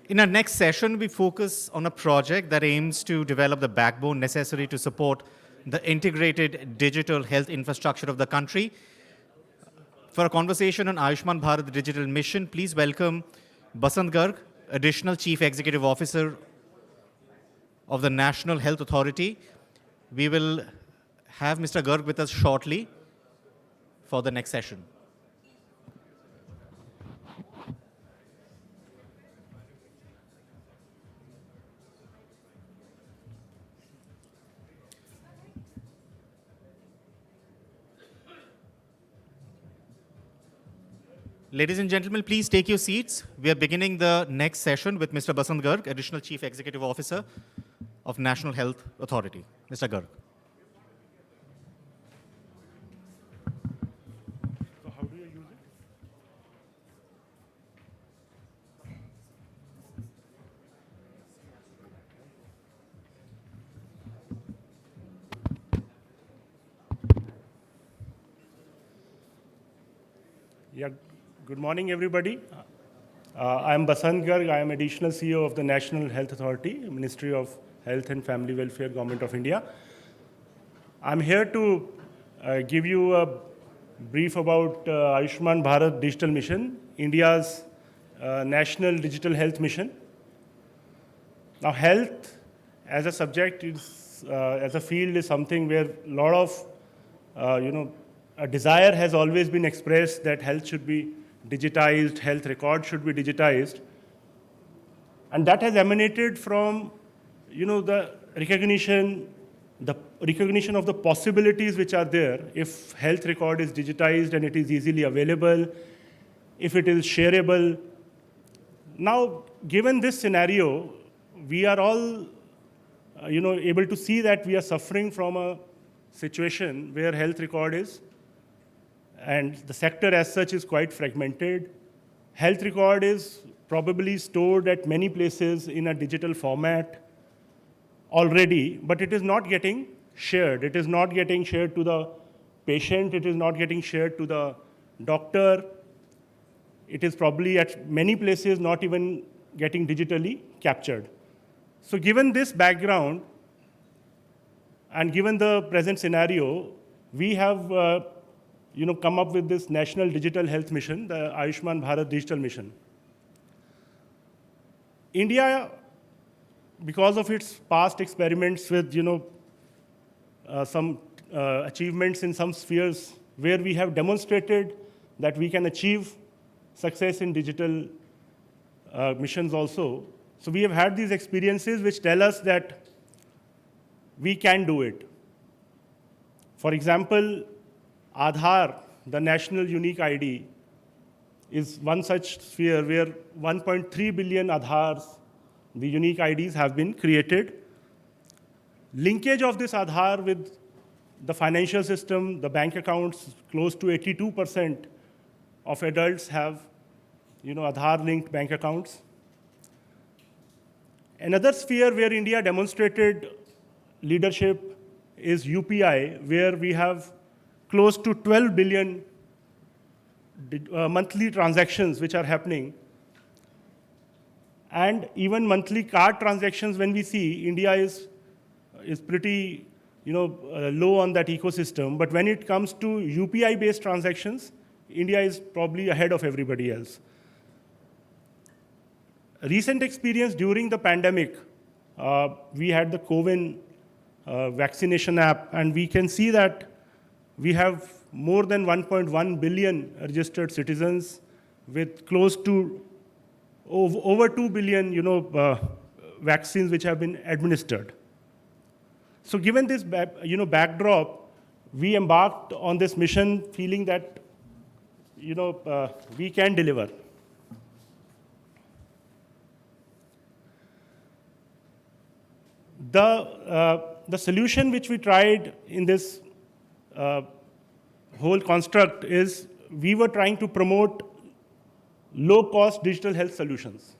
In our next session, we focus on a project that aims to develop the backbone necessary to support the integrated digital health infrastructure of the country. For a conversation on Ayushman Bharat Digital Mission, please welcome Basant Garg, Additional Chief Executive Officer of the National Health Authority. We will have Mr. Garg with us shortly for the next session. Ladies and gentlemen, please take your seats. We are beginning the next session with Mr. Basant Garg, Additional Chief Executive Officer of National Health Authority. Mr. Garg. So how do you use it? Yeah, good morning, everybody. I am Basant Garg. I am Additional CEO of the National Health Authority, Ministry of Health and Family Welfare, Government of India. I'm here to give you a brief about Ayushman Bharat Digital Mission, India's national digital health mission. Now, health as a subject is, as a field, is something where a lot of, a desire has always been expressed that health should be digitized, health records should be digitized, and that has emanated from, the recognition of the possibilities which are there if health record is digitized and it is easily available, if it is shareable. Now, given this scenario, we are all, able to see that we are suffering from a situation where health record is, and the sector as such is quite fragmented. Health record is probably stored at many places in a digital format already, but it is not getting shared. It is not getting shared to the patient. It is not getting shared to the doctor. It is probably at many places not even getting digitally captured. So given this background and given the present scenario, we have come up with this National Digital Health Mission, the Ayushman Bharat Digital Mission. India, because of its past experiments with some achievements in some spheres where we have demonstrated that we can achieve success in digital missions also. So we have had these experiences which tell us that we can do it. For example, Aadhaar, the national unique ID, is one such sphere where 1.3 billion Aadhaars, the unique IDs, have been created. Linkage of this Aadhaar with the financial system, the bank accounts, close to 82% of adults have Aadhaar-linked bank accounts. Another sphere where India demonstrated leadership is UPI, where we have close to 12 billion monthly transactions which are happening. And even monthly card transactions, when we see, India is pretty low on that ecosystem. But when it comes to UPI-based transactions, India is probably ahead of everybody else. Recent experience during the pandemic, we had the COVID vaccination app, and we can see that we have more than 1.1 billion registered citizens with close to over 2 billion vaccines which have been administered. So given this backdrop, we embarked on this mission feeling that we can deliver. The solution which we tried in this whole construct is we were trying to promote low-cost digital health solutions.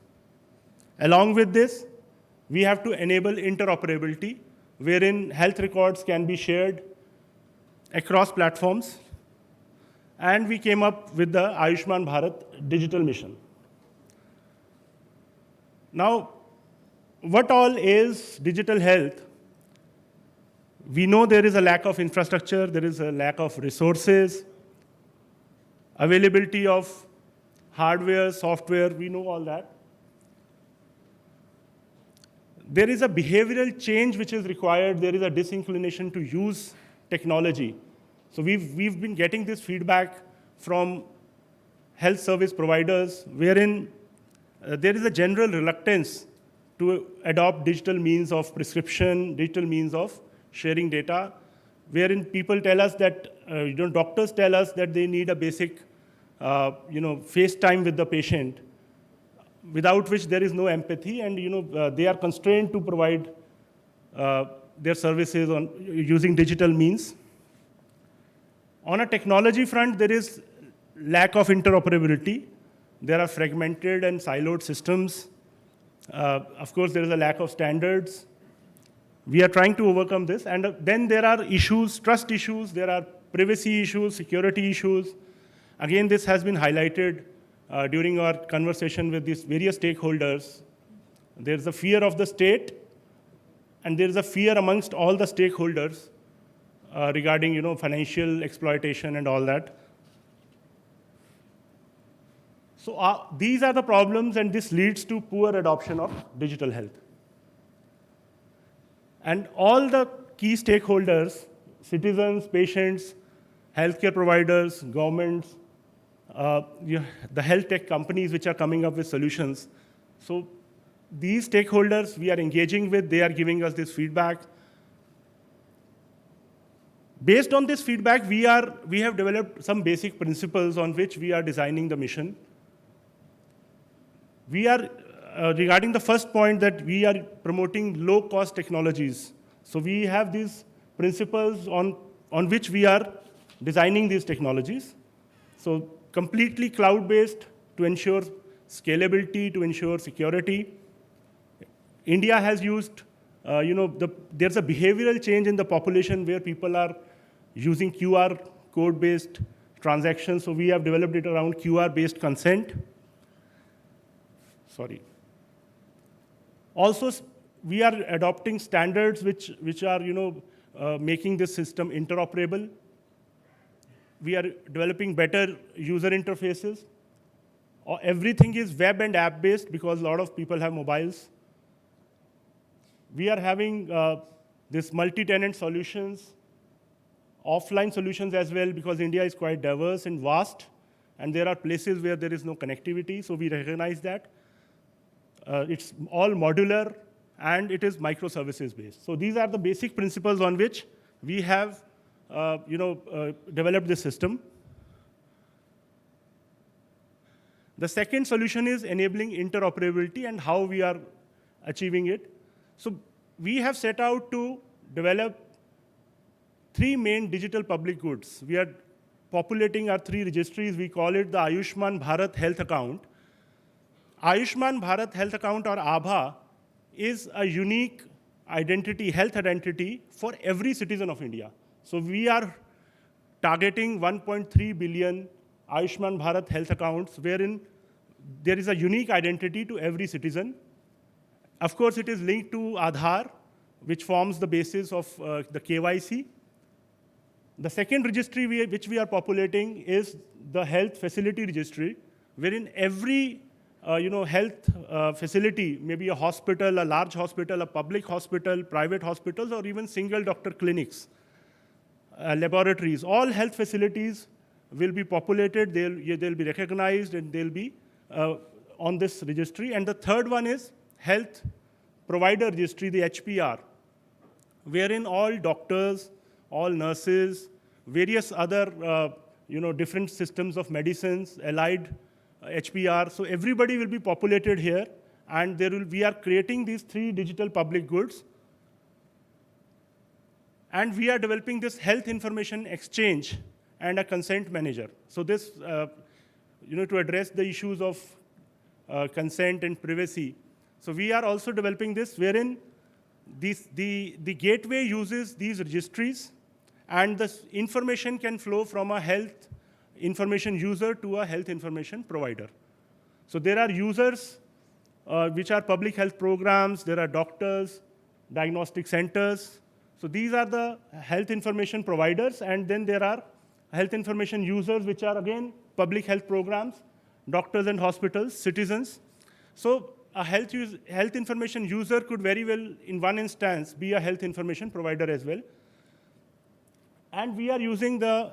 Along with this, we have to enable interoperability, wherein health records can be shared across platforms. And we came up with the Ayushman Bharat Digital Mission. Now, what all is digital health? We know there is a lack of infrastructure, there is a lack of resources, availability of hardware, software, we know all that. There is a behavioral change which is required. There is a disinclination to use technology. So we've been getting this feedback from health service providers wherein there is a general reluctance to adopt digital means of prescription, digital means of sharing data, wherein people tell us that, doctors tell us that they need a basic, face time with the patient, without which there is no empathy, and they are constrained to provide their services on using digital means. On a technology front, there is lack of interoperability. There are fragmented and siloed systems. Of course, there is a lack of standards. We are trying to overcome this. And then there are issues, trust issues, there are privacy issues, security issues. Again, this has been highlighted during our conversation with these various stakeholders. There's a fear of the state, and there's a fear amongst all the stakeholders regarding financial exploitation and all that. So these are the problems, and this leads to poor adoption of digital health. And all the key stakeholders, citizens, patients, healthcare providers, governments, the health tech companies which are coming up with solutions. So these stakeholders we are engaging with, they are giving us this feedback. Based on this feedback, we have developed some basic principles on which we are designing the mission. We are, regarding the first point, that we are promoting low-cost technologies. So we have these principles on which we are designing these technologies. So completely cloud-based to ensure scalability, to ensure security. India has used, there's a behavioral change in the population where people are using QR code-based transactions. So we have developed it around QR-based consent. Sorry. Also, we are adopting standards which are, making this system interoperable. We are developing better user interfaces. Everything is web and app-based because a lot of people have mobiles. We are having this multi-tenant solutions, offline solutions as well, because India is quite diverse and vast, and there are places where there is no connectivity, so we recognize that. It's all modular, and it is microservices based. So these are the basic principles on which we have developed this system. The second solution is enabling interoperability and how we are achieving it. So we have set out to develop 3 main digital public goods. We are populating our 3 registries. We call it the Ayushman Bharat Health Account. Ayushman Bharat Health Account, or ABHA, is a unique identity, health identity for every citizen of India. So we are targeting 1.3 billion Ayushman Bharat health accounts, wherein there is a unique identity to every citizen. Of course, it is linked to Aadhaar, which forms the basis of the KYC. The second registry which we are populating is the health facility registry, wherein every health facility, maybe a hospital, a large hospital, a public hospital, private hospitals, or even single doctor clinics, laboratories, all health facilities will be populated, they'll be recognized, and they'll be on this registry. And the third one is health provider registry, the HPR, wherein all doctors, all nurses, various other different systems of medicines, allied HPR, so everybody will be populated here, and we are creating these 3 digital public goods. And we are developing this health information exchange and a consent manager. So this, to address the issues of consent and privacy. So we are also developing this, wherein the gateway uses these registries, and the information can flow from a health information user to a health information provider. So there are users which are public health programs. There are doctors, diagnostic centers. So these are the health information providers, and then there are health information users, which are again public health programs, doctors and hospitals, citizens. So a health information user could very well, in one instance, be a health information provider as well. And we are using the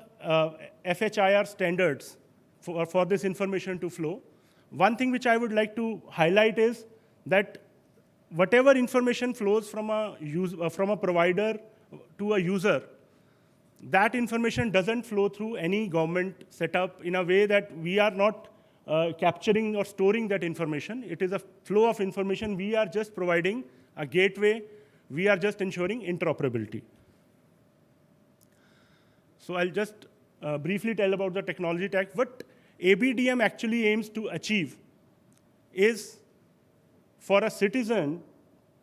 FHIR standards for this information to flow. One thing which I would like to highlight is that whatever information flows from a provider to a user, that information doesn't flow through any government setup in a way that we are not capturing or storing that information. It is a flow of information. We are just providing a gateway. We are just ensuring interoperability. So I'll just briefly tell about the technology stack. What ABDM actually aims to achieve is for a citizen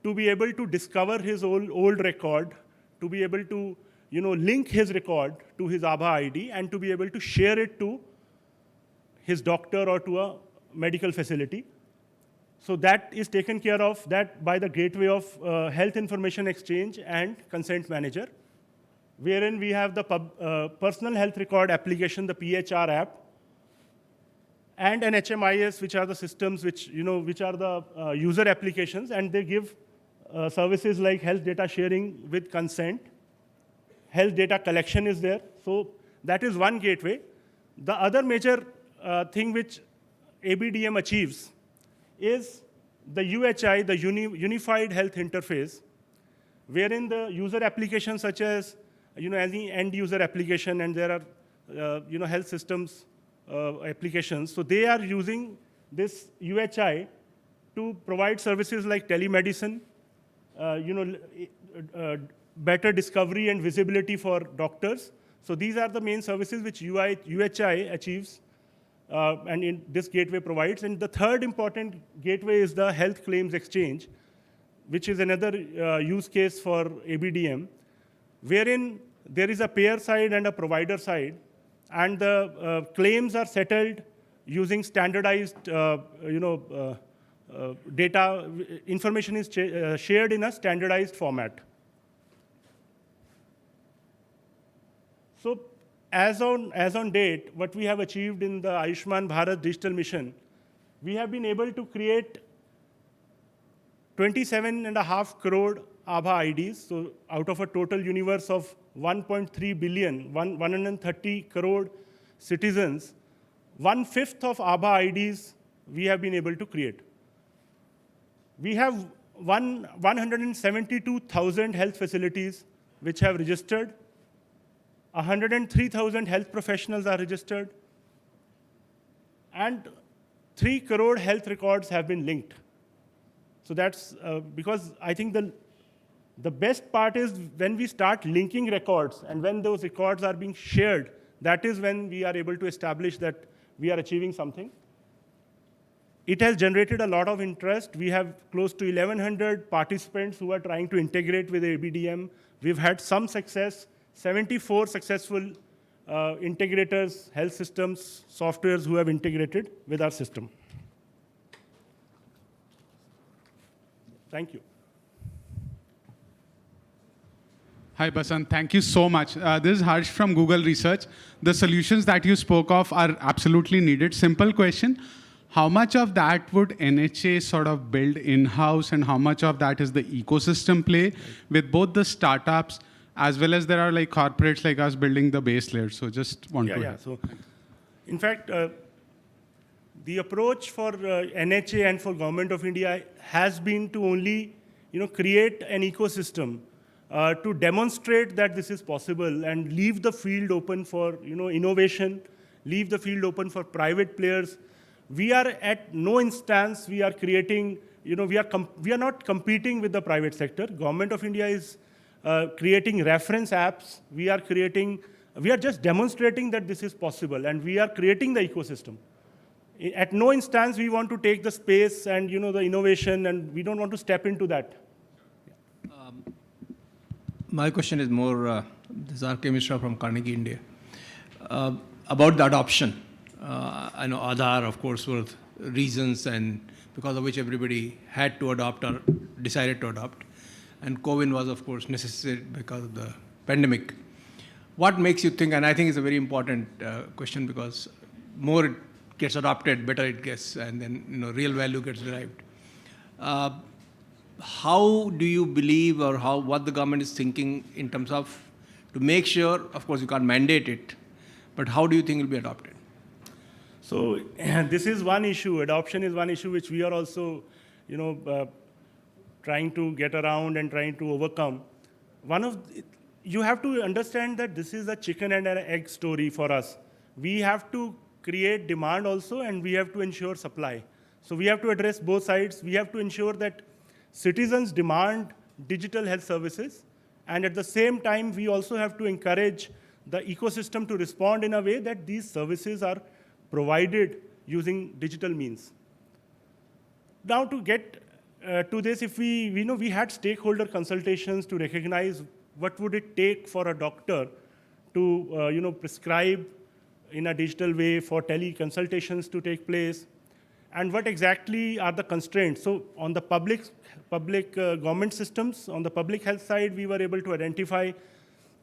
to be able to discover his old record, to be able to link his record to his Aadhaar ID, and to be able to share it to his doctor or to a medical facility. So that is taken care of that by the gateway of Health Information Exchange and Consent Manager, wherein we have the Personal Health Record application, the PHR app, and an HMIS, which are the systems which are the user applications, and they give services like health data sharing with consent. Health data collection is there. So that is one gateway. The other major thing which ABDM achieves is the UHI, the Unified Health Interface, wherein the user applications such as any end user application, and there are health systems applications. So they are using this UHI to provide services like telemedicine, better discovery and visibility for doctors. So these are the main services which UHI achieves, and in this gateway provides. And the third important gateway is the Health Claims Exchange, which is another use case for ABDM, wherein there is a payer side and a provider side, and the claims are settled using standardized data. Information is shared in a standardized format. So as on date, what we have achieved in the Ayushman Bharat digital mission, we have been able to create 27.5 crore Aadhaar IDs. So out of a total universe of 1.3 billion, 130 crore citizens, 1/5 of Aadhaar IDs we have been able to create. We have 172,000 health facilities which have registered. 103,000 health professionals are registered. And 3 crore health records have been linked. So that's because I think the best part is when we start linking records, and when those records are being shared, that is when we are able to establish that we are achieving something. It has generated a lot of interest. We have close to 1,100 participants who are trying to integrate with ABDM. We've had some success, 74 successful integrators, health systems, softwares who have integrated with our system. Thank you. Hi, Basant. Thank you so much. This is Harsh from Google Research. The solutions that you spoke of are absolutely needed. Simple question. How much of that would NHA sort of build in-house, and how much of that is the ecosystem play with both the startups as well as there are like corporates like us building the base layer? So just want to... Yeah. So in fact, the approach for NHA and for Government of India has been to only create an ecosystem to demonstrate that this is possible and leave the field open for innovation, leave the field open for private players. We are at no instance we are creating, we are not competing with the private sector. Government of India is creating reference apps. We are just demonstrating that this is possible, and we are creating the ecosystem. At no instance we want to take the space and the innovation, and we don't want to step into that. My question is more, this is R.K. Mishra from Carnegie, India, about the adoption. I know Aadhaar, of course, was reasons and because of which everybody had to adopt or decided to adopt. And COVID was, of course, necessary because of the pandemic. What makes you think, and I think it's a very important question because more it gets adopted, better it gets, and then real value gets derived. How do you believe, or what the government is thinking in terms of to make sure, of course you can't mandate it, but how do you think it will be adopted? So this is one issue. Adoption is one issue which we are also, trying to get around and trying to overcome. You have to understand that this is a chicken and an egg story for us. We have to create demand also, and we have to ensure supply. So we have to address both sides. We have to ensure that citizens demand digital health services, and at the same time, we also have to encourage the ecosystem to respond in a way that these services are provided using digital means. Now, to get to this, if we had stakeholder consultations to recognize what would it take for a doctor to prescribe in a digital way, for teleconsultations to take place, and what exactly are the constraints. So on the public government systems, on the public health side, we were able to identify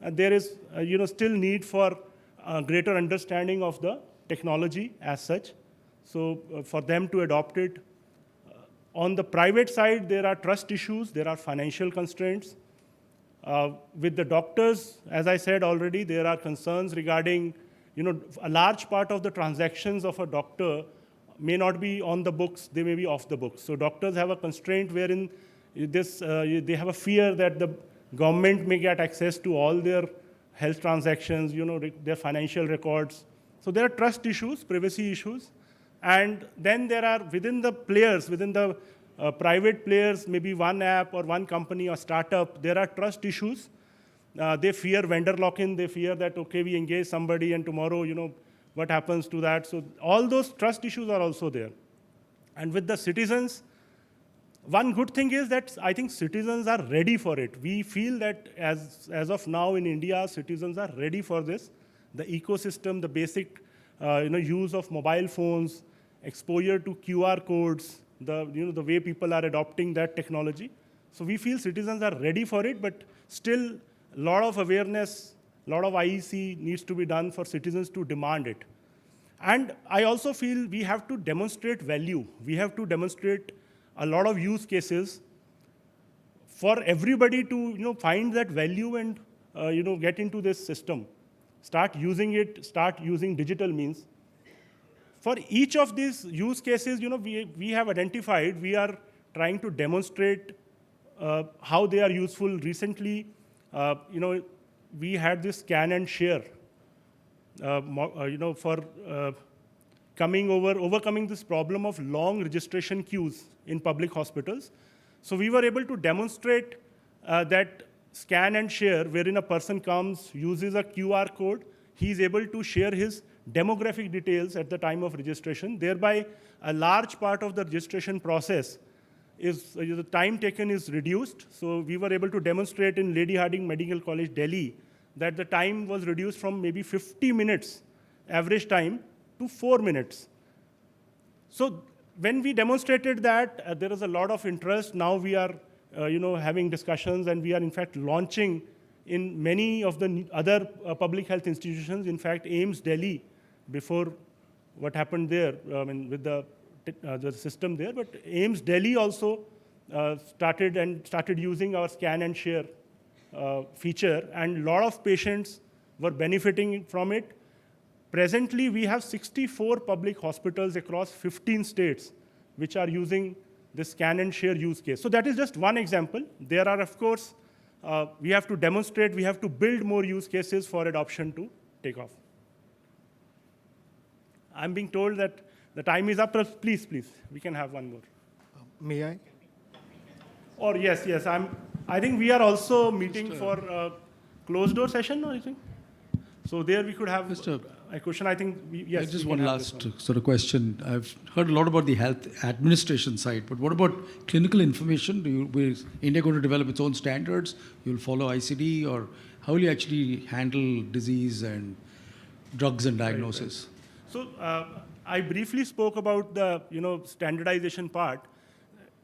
there is still need for greater understanding of the technology as such, so for them to adopt it. On the private side, there are trust issues, there are financial constraints. With the doctors, as I said already, there are concerns regarding, a large part of the transactions of a doctor may not be on the books, they may be off the books. So doctors have a constraint wherein they have a fear that the government may get access to all their health transactions, their financial records. So there are trust issues, privacy issues. And then there are within the players, within the private players, maybe one app or one company or startup, there are trust issues. They fear vendor lock-in. They fear that, okay, we engage somebody and tomorrow, what happens to that? So all those trust issues are also there. And with the citizens, one good thing is that I think citizens are ready for it. We feel that as of now in India, citizens are ready for this. The ecosystem, the basic use of mobile phones, exposure to QR codes, the way people are adopting that technology. So we feel citizens are ready for it, but still a lot of awareness, a lot of IEC needs to be done for citizens to demand it. And I also feel we have to demonstrate value. We have to demonstrate a lot of use cases for everybody to find that value and get into this system. Start using it, start using digital means. For each of these use cases, we have identified, we are trying to demonstrate how they are useful. Recently, we had this scan and share, for overcoming this problem of long registration queues in public hospitals. So we were able to demonstrate that scan and share, wherein a person comes, uses a QR code, he is able to share his demographic details at the time of registration. Thereby, a large part of the registration process is, the time taken is reduced. So we were able to demonstrate in Lady Hardinge Medical College, Delhi, that the time was reduced from maybe 50 minutes average time to 4 minutes. So when we demonstrated that, there is a lot of interest. Now we are having discussions, and we are in fact launching in many of the other public health institutions. In fact, AIIMS Delhi, before what happened there, with the system there, but AIIMS Delhi also started using our scan and share feature, and a lot of patients were benefiting from it. Presently, we have 64 public hospitals across 15 states which are using this scan and share use case. So that is just one example. There are, of course, we have to demonstrate, we have to build more use cases for adoption to take off. I'm being told that the time is up. Please, we can have one more. May I? Or yes, I think we are also meeting for a closed door session, I think. So there we could have a question. I think, yes. Just one last sort of question. I've heard a lot about the health administration side, but what about clinical information? Is India going to develop its own standards? You'll follow ICD, or how will you actually handle disease and drugs and diagnosis? Right. So I briefly spoke about the standardization part.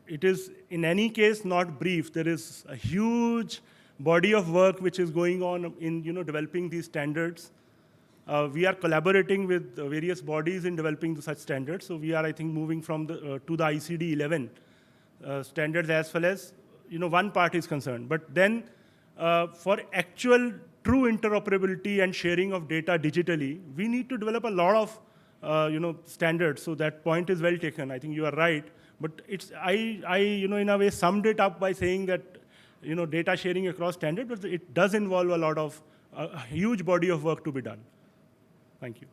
It is in any case not brief. There is a huge body of work which is going on in developing these standards. We are collaborating with various bodies in developing such standards. So we are, I think, moving from to the ICD 11 standards as far as one part is concerned. But then for actual true interoperability and sharing of data digitally, we need to develop a lot of standards. So that point is well taken. I think you are right. But I in a way summed it up by saying that data sharing across standards, but it does involve a lot of a huge body of work to be done. Thank you.